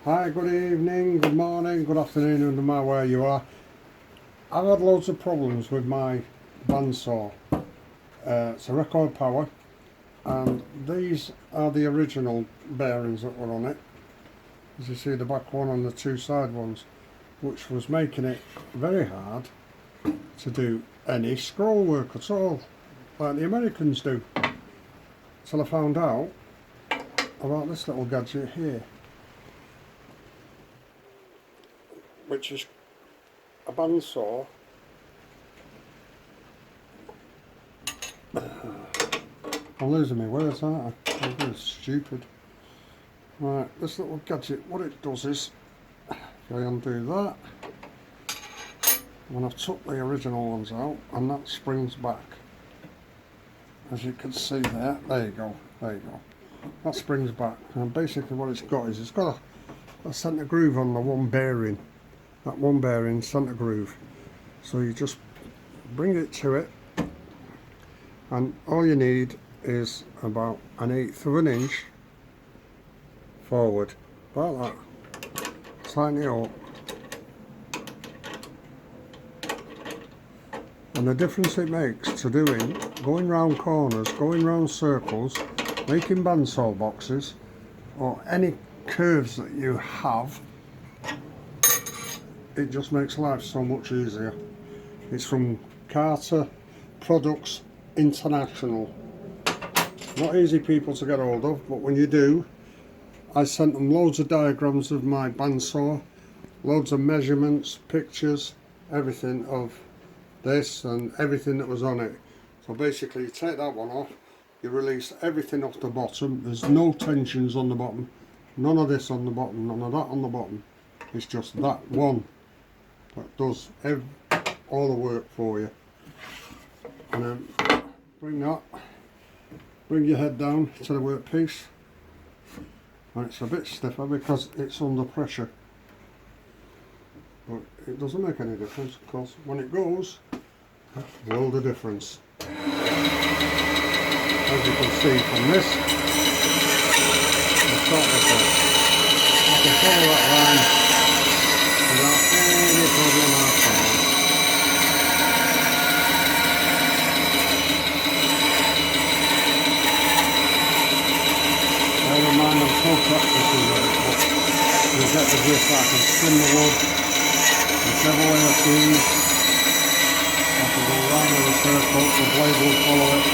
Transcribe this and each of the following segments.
Hi, good evening, good morning, good afternoon, no matter where you are. I've had loads of problems with my bandsaw. It's a record power, and these are the original bearings that were on it. As you see, the back one and the two side ones, which was making it very hard to do any scroll work at all, like the Americans do. Till I found out about this little gadget here, which is a bandsaw. I'm losing my words, aren't I? I'm being stupid. Right, this little gadget, what it does is, if I undo that, when I've took the original ones out, and that springs back. As you can see there, there you go, that springs back, and basically what it's got is, it's got a centre groove on the one bearing, that one bearing centre groove. So you just bring it to it, and all you need is about 1/8 of an inch forward, like that. Tighten it up, and the difference it makes to doing, going round corners, going round circles, making bandsaw boxes, or any curves that you have, it just makes life so much easier. It's from Carter Products International. Not easy people to get hold of, but when you do, I sent them loads of diagrams of my bandsaw, loads of measurements, pictures, everything of this and everything that was on it. So basically you take that one off, you release everything off the bottom, there's no tensions on the bottom, none of this on the bottom, none of that on the bottom. It's just that one that does all the work for you. And then bring your head down to the workpiece, and it's a bit stiffer because it's under pressure, but it doesn't make any difference because when it goes, a world of difference. As you can see from this, I can follow that line without any problem at all. Never mind, I'm so practicing with it, but you get the gist that I can spin the wood whichever way I choose. I can go round in a circle, the blade will follow it.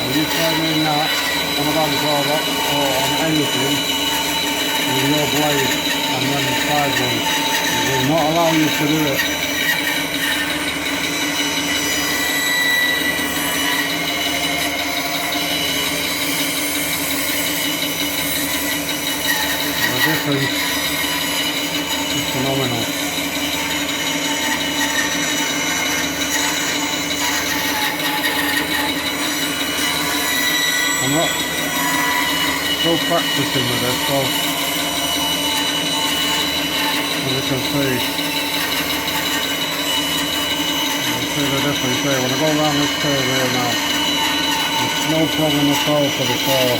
And you try doing that on a bandsaw box or on anything with your blade and then the side one, it will not allow you to do it. The difference is phenomenal. I'm not so practicing with this, so as you can see the difference here. When I go around this curve here now, it's no problem at all for the saw.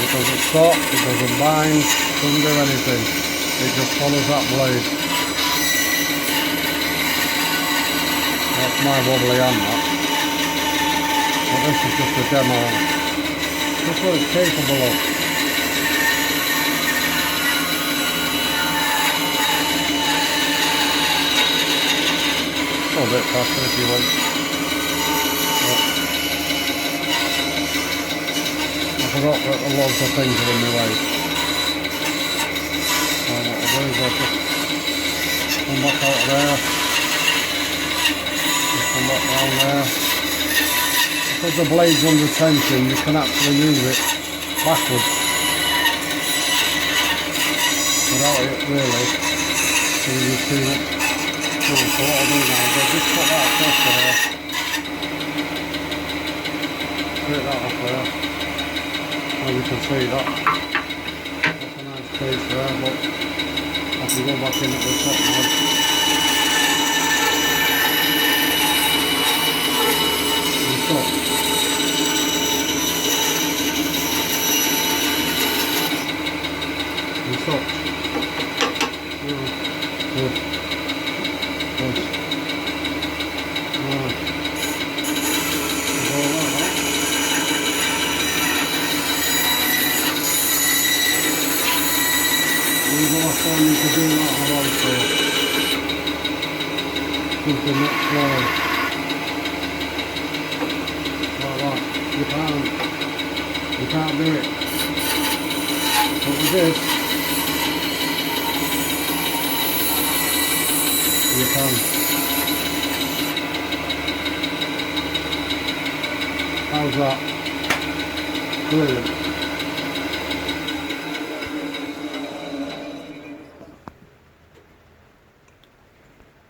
It doesn't stop, it doesn't bind, doesn't do anything. It just follows that blade. That's my wobbly hand, that. But this is just a demo. Just what it's capable of. A bit faster if you want. I forgot that lots of things are in my way. So what I'll do is I'll just come back out of there. Just come back round there. Because the blade's under tension, you can actually move it backwards without it really doing too much. So what I'll do now is I'll just put that across there. Take that off there. As you can see that. That's a nice piece there, but I can go back in at the top now. And stop. touch. Good. Good. Right. All like that. When's the last time you could do that on a bike saw? Something that slow. Like that. You can't do it. But with this, you can. How's that? Brilliant.